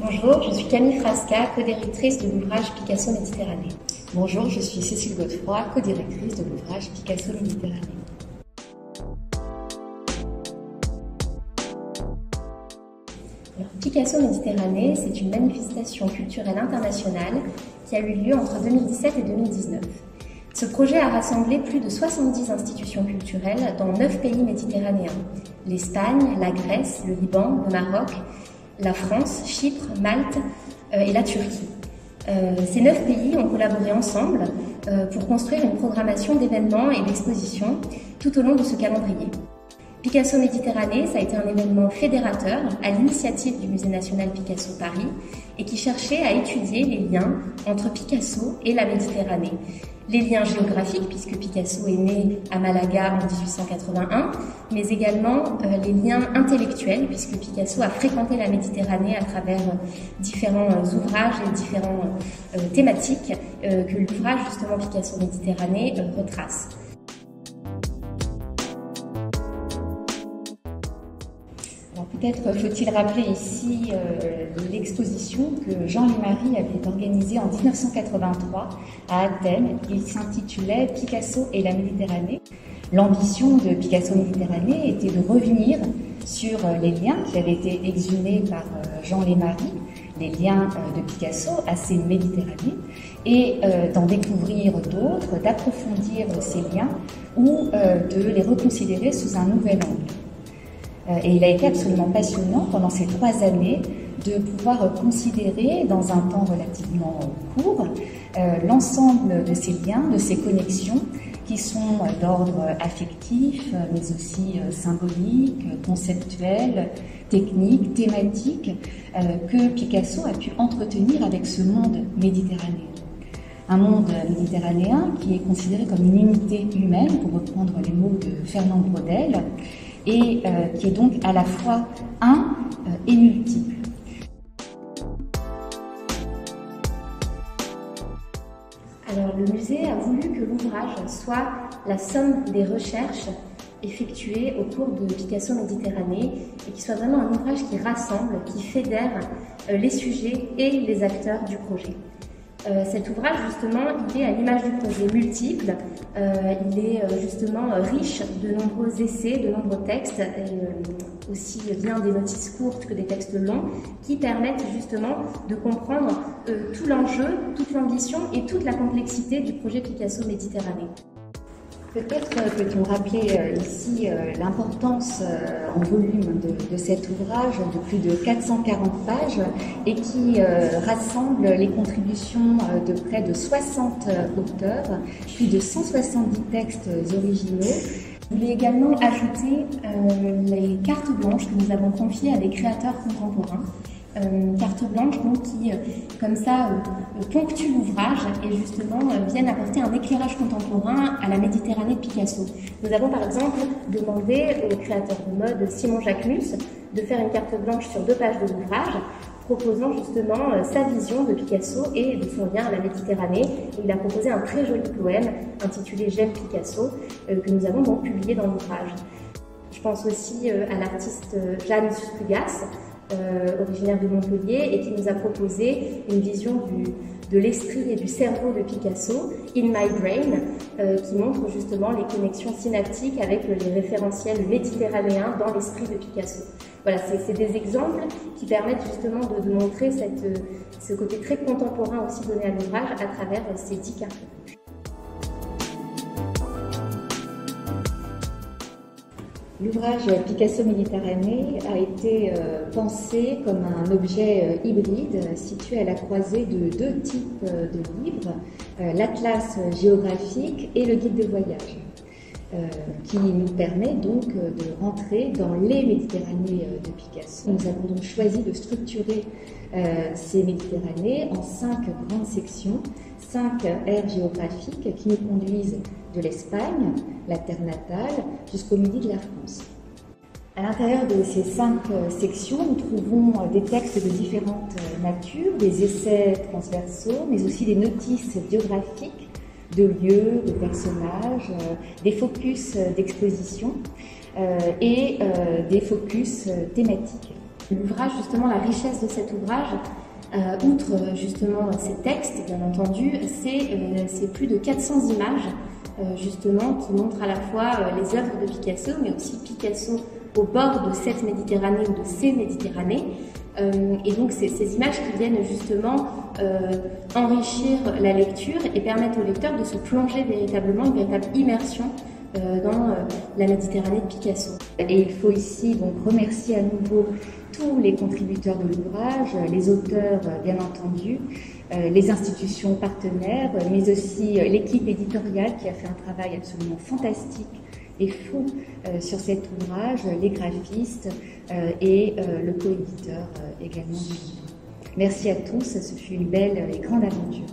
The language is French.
Bonjour, je suis Camille Frasca, co-directrice de l'ouvrage Picasso Méditerranée. Bonjour, je suis Cécile Godefroy, co-directrice de l'ouvrage Picasso Méditerranée. Picasso Méditerranée, c'est une manifestation culturelle internationale qui a eu lieu entre 2017 et 2019. Ce projet a rassemblé plus de 70 institutions culturelles dans 9 pays méditerranéens: l'Espagne, la Grèce, le Liban, le Maroc, la France, Chypre, Malte et la Turquie. Ces 9 pays ont collaboré ensemble pour construire une programmation d'événements et d'expositions tout au long de ce calendrier. Picasso Méditerranée, ça a été un événement fédérateur à l'initiative du Musée national Picasso Paris et qui cherchait à étudier les liens entre Picasso et la Méditerranée. Les liens géographiques, puisque Picasso est né à Malaga en 1881, mais également les liens intellectuels, puisque Picasso a fréquenté la Méditerranée à travers différents ouvrages et différentes thématiques que l'ouvrage justement Picasso Méditerranée retrace. Peut-être faut-il rappeler ici l'exposition que Jean Lémarie avait organisée en 1983 à Athènes. Il s'intitulait « Picasso et la Méditerranée ». L'ambition de Picasso Méditerranée était de revenir sur les liens qui avaient été exhumés par Jean Lémarie, les liens de Picasso à ces Méditerranées, et d'en découvrir d'autres, d'approfondir ces liens ou de les reconsidérer sous un nouvel angle. Et il a été absolument passionnant pendant ces 3 années de pouvoir considérer dans un temps relativement court l'ensemble de ces liens, de ces connexions qui sont d'ordre affectif, mais aussi symbolique, conceptuel, technique, thématique, que Picasso a pu entretenir avec ce monde méditerranéen. Un monde méditerranéen qui est considéré comme une unité humaine, pour reprendre les mots de Fernand Braudel, et qui est donc à la fois un et multiple. Alors le musée a voulu que l'ouvrage soit la somme des recherches effectuées au cours de Picasso Méditerranée et qui soit vraiment un ouvrage qui rassemble, qui fédère les sujets et les acteurs du projet. Cet ouvrage, justement, il est à l'image du projet multiple, il est justement riche de nombreux essais, de nombreux textes, et aussi bien des notices courtes que des textes longs, qui permettent justement de comprendre tout l'enjeu, toute l'ambition et toute la complexité du projet Picasso Méditerranée. Peut-être peut-on rappeler ici l'importance en volume de cet ouvrage de plus de 440 pages et qui rassemble les contributions de près de 60 auteurs, plus de 170 textes originaux. Je voulais également ajouter les cartes blanches que nous avons confiées à des créateurs contemporains. Carte blanche donc qui, comme ça, ponctue l'ouvrage et justement viennent apporter un éclairage contemporain à la Méditerranée de Picasso. Nous avons par exemple demandé au créateur de mode Simon Jacquemus de faire une carte blanche sur 2 pages de l'ouvrage, proposant justement sa vision de Picasso et de son lien à la Méditerranée. Et il a proposé un très joli poème intitulé « J'aime Picasso » que nous avons donc publié dans l'ouvrage. Je pense aussi à l'artiste Jeanne Susplugas, originaire de Montpellier, et qui nous a proposé une vision de l'esprit et du cerveau de Picasso, In My Brain, qui montre justement les connexions synaptiques avec les référentiels méditerranéens dans l'esprit de Picasso. Voilà, c'est des exemples qui permettent justement de montrer ce côté très contemporain aussi donné à l'ouvrage à travers ces 10 cartes. L'ouvrage Picasso Méditerranée a été pensé comme un objet hybride situé à la croisée de 2 types de livres, l'atlas géographique et le guide de voyage, qui nous permet donc de rentrer dans les Méditerranées de Picasso. Nous avons donc choisi de structurer ces Méditerranées en 5 grandes sections, 5 aires géographiques qui nous conduisent de l'Espagne, la terre natale, jusqu'au midi de la France. À l'intérieur de ces 5 sections, nous trouvons des textes de différentes natures, des essais transversaux, mais aussi des notices biographiques de lieux, de personnages, des focus d'exposition et des focus thématiques. L'ouvrage, justement, la richesse de cet ouvrage, outre justement ces textes, bien entendu, c'est plus de 400 images, justement, qui montrent à la fois les œuvres de Picasso, mais aussi Picasso au bord de cette Méditerranée ou de ces Méditerranées. Et donc ces images qui viennent justement enrichir la lecture et permettre au lecteur de se plonger véritablement, une véritable immersion dans la Méditerranée de Picasso. Et il faut ici donc remercier à nouveau tous les contributeurs de l'ouvrage, les auteurs bien entendu, les institutions partenaires, mais aussi l'équipe éditoriale qui a fait un travail absolument fantastique et fou sur cet ouvrage, les graphistes et le coéditeur également du livre. Merci à tous, ce fut une belle et grande aventure.